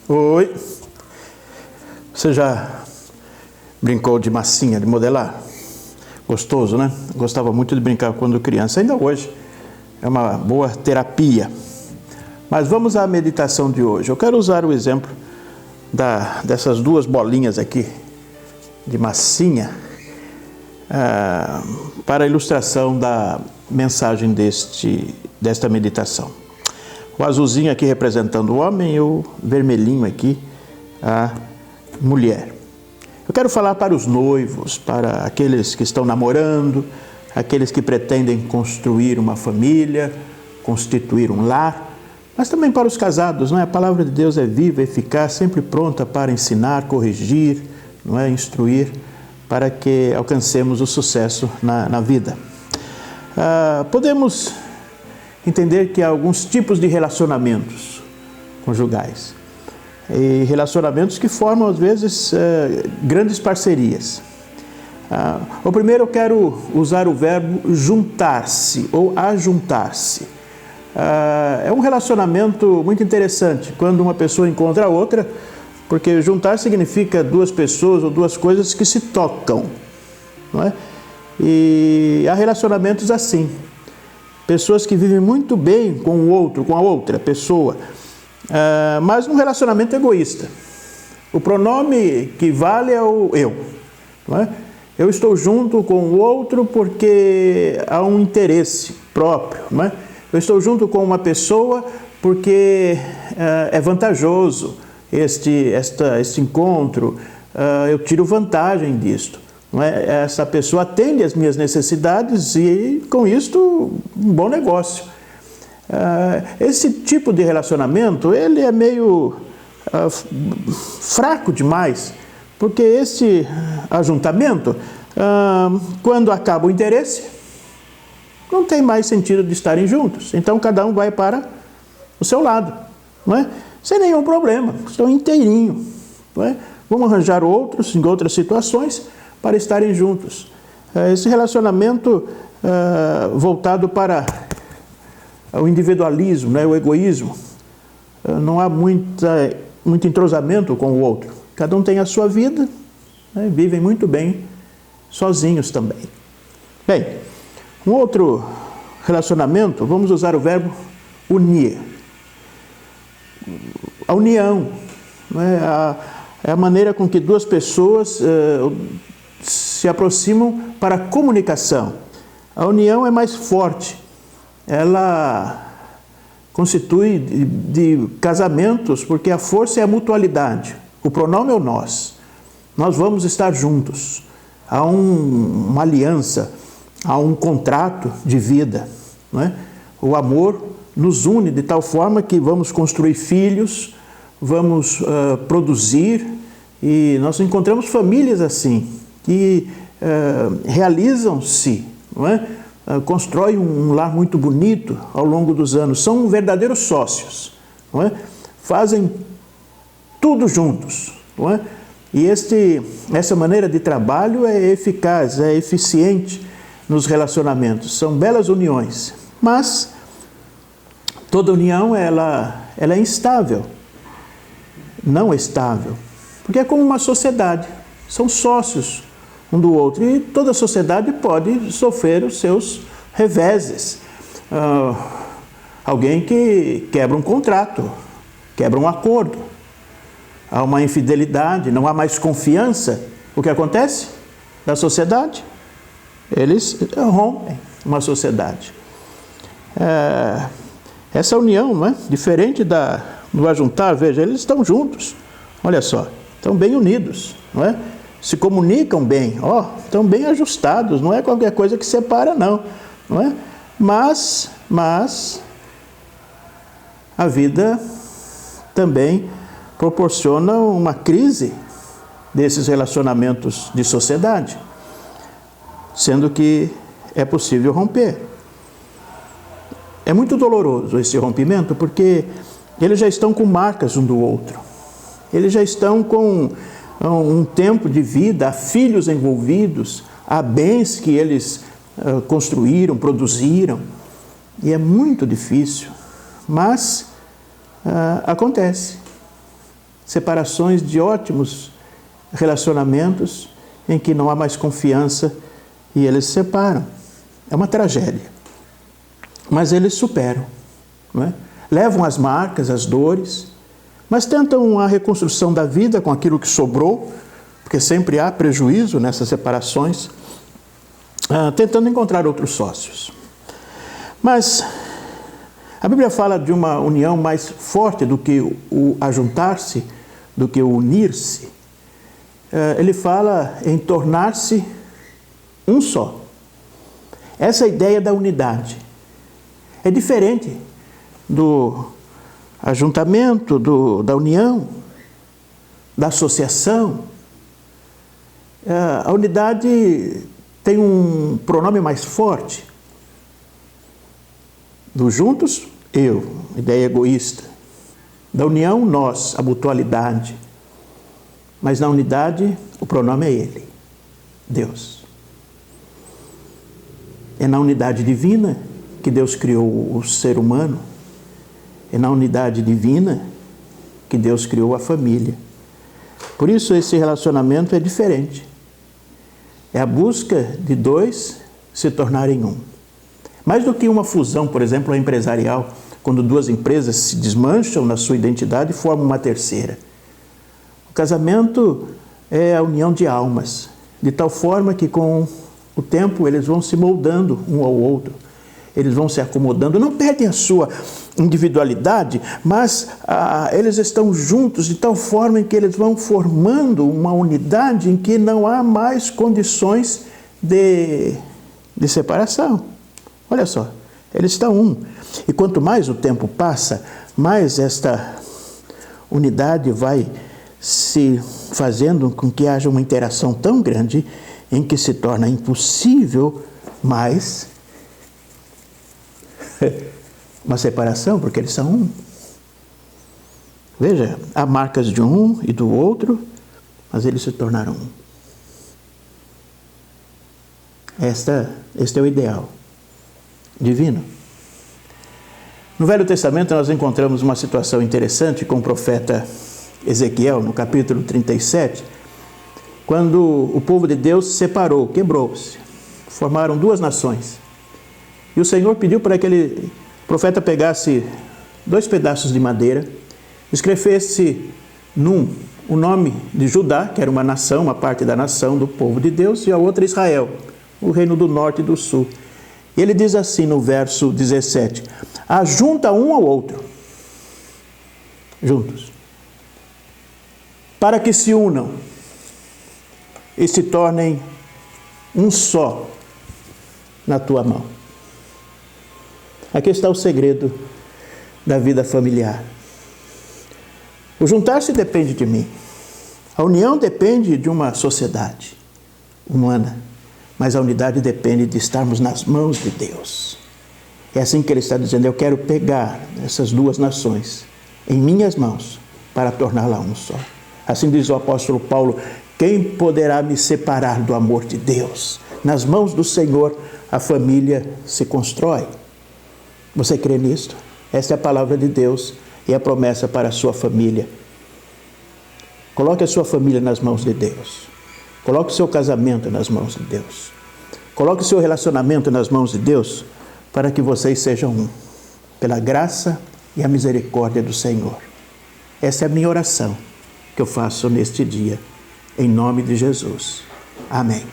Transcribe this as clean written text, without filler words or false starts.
Oi, você já brincou de massinha, de modelar? Gostoso, né? Gostava muito de brincar quando criança, ainda hoje. É uma boa terapia. Mas vamos à meditação de hoje. Eu quero usar o exemplo dessas duas bolinhas aqui de massinha para a ilustração da mensagem desta meditação. O azulzinho aqui representando o homem e o vermelhinho aqui a mulher. Eu quero falar para os noivos, para aqueles que estão namorando, aqueles que pretendem construir uma família, constituir um lar, mas também para os casados, não é? A palavra de Deus é viva, eficaz, sempre pronta para ensinar, corrigir, não é? Instruir, para que alcancemos o sucesso na vida. Podemos entender que há alguns tipos de relacionamentos conjugais. E relacionamentos que formam, às vezes, grandes parcerias. O primeiro, eu quero usar o verbo juntar-se ou ajuntar-se. É um relacionamento muito interessante quando uma pessoa encontra a outra, porque juntar significa duas pessoas ou duas coisas que se tocam, não é? E há relacionamentos assim. Pessoas que vivem muito bem com o outro, com a outra pessoa, mas num relacionamento egoísta. O pronome que vale é o eu, não é? Eu estou junto com o outro porque há um interesse próprio, não é? Eu estou junto com uma pessoa porque é vantajoso este encontro, eu tiro vantagem disto. Não é? Essa pessoa atende às minhas necessidades e, com isto, um bom negócio. Esse tipo de relacionamento, ele é meio fraco demais, porque esse ajuntamento, quando acaba o interesse, não tem mais sentido de estarem juntos. Então, cada um vai para o seu lado, não é? Sem nenhum problema, estão inteirinho, não é? Vamos arranjar outros, em outras situações, para estarem juntos. Esse relacionamento voltado para o individualismo, né, o egoísmo, não há muito entrosamento com o outro. Cada um tem a sua vida, né, vivem muito bem sozinhos também. Bem, um outro relacionamento, vamos usar o verbo unir. A união, né, é a maneira com que duas pessoas se aproximam para a comunicação. A união é mais forte. Ela constitui de casamentos, porque a força é a mutualidade. O pronome é o nós. Nós vamos estar juntos. Há uma aliança, há um contrato de vida, não é? O amor nos une de tal forma que vamos construir filhos, vamos produzir, e nós encontramos famílias assim, que realizam-se, não é? Constroem um lar muito bonito ao longo dos anos, são verdadeiros sócios, não é? Fazem tudo juntos, não é? E essa maneira de trabalho é eficaz, é eficiente nos relacionamentos, são belas uniões, mas toda união ela é instável, não estável, porque é como uma sociedade, são sócios um do outro, e toda sociedade pode sofrer os seus reveses. Alguém que quebra um contrato, quebra um acordo, há uma infidelidade, não há mais confiança, o que acontece na sociedade? Eles rompem uma sociedade. Essa união, não é? Diferente do ajuntar, veja, eles estão juntos, olha só, estão bem unidos, não é? Se comunicam bem, estão bem ajustados, não é qualquer coisa que separa, não é? Mas a vida também proporciona uma crise desses relacionamentos de sociedade, sendo que é possível romper. É muito doloroso esse rompimento, porque eles já estão com marcas um do outro, eles já estão com um tempo de vida, há filhos envolvidos, há bens que eles construíram, produziram, e é muito difícil, mas acontece. separações de ótimos relacionamentos em que não há mais confiança e eles se separam. É uma tragédia. Mas eles superam, não é? Levam as marcas, as dores, mas tentam a reconstrução da vida com aquilo que sobrou, porque sempre há prejuízo nessas separações, tentando encontrar outros sócios. Mas a Bíblia fala de uma união mais forte do que o ajuntar-se, do que o unir-se. Ele fala em tornar-se um só. Essa é a ideia da unidade. É diferente do ajuntamento, da união, da associação. A unidade tem um pronome mais forte. Do juntos, eu, ideia egoísta. Da união, nós, a mutualidade. Mas na unidade, o pronome é Ele, Deus. É na unidade divina que Deus criou o ser humano. É na unidade divina que Deus criou a família. Por isso esse relacionamento é diferente. É a busca de dois se tornarem um. Mais do que uma fusão, por exemplo, empresarial, quando duas empresas se desmancham na sua identidade e formam uma terceira. O casamento é a união de almas, de tal forma que com o tempo eles vão se moldando um ao outro. Eles vão se acomodando, não perdem a sua individualidade, mas eles estão juntos de tal forma em que eles vão formando uma unidade em que não há mais condições de separação. Olha só, eles estão um. E quanto mais o tempo passa, mais esta unidade vai se fazendo com que haja uma interação tão grande em que se torna impossível mais uma separação, porque eles são um. Veja, há marcas de um e do outro, mas eles se tornaram um. Este é o ideal divino. No Velho Testamento nós encontramos uma situação interessante com o profeta Ezequiel, no capítulo 37, quando o povo de Deus se separou, quebrou-se, formaram duas nações. E o Senhor pediu para que aquele profeta pegasse 2 pedaços de madeira, escrevesse num o nome de Judá, que era uma nação, uma parte da nação do povo de Deus, e a outra Israel, o reino do norte e do sul. E ele diz assim no verso 17, ajunta um ao outro, juntos, para que se unam e se tornem um só na tua mão. Aqui está o segredo da vida familiar. O juntar-se depende de mim. A união depende de uma sociedade humana. Mas a unidade depende de estarmos nas mãos de Deus. É assim que ele está dizendo, eu quero pegar essas duas nações em minhas mãos para torná-la um só. Assim diz o apóstolo Paulo, quem poderá me separar do amor de Deus? Nas mãos do Senhor a família se constrói. Você crê nisto? Esta é a palavra de Deus e a promessa para a sua família. Coloque a sua família nas mãos de Deus. Coloque o seu casamento nas mãos de Deus. Coloque o seu relacionamento nas mãos de Deus para que vocês sejam um, pela graça e a misericórdia do Senhor. Essa é a minha oração que eu faço neste dia, em nome de Jesus. Amém.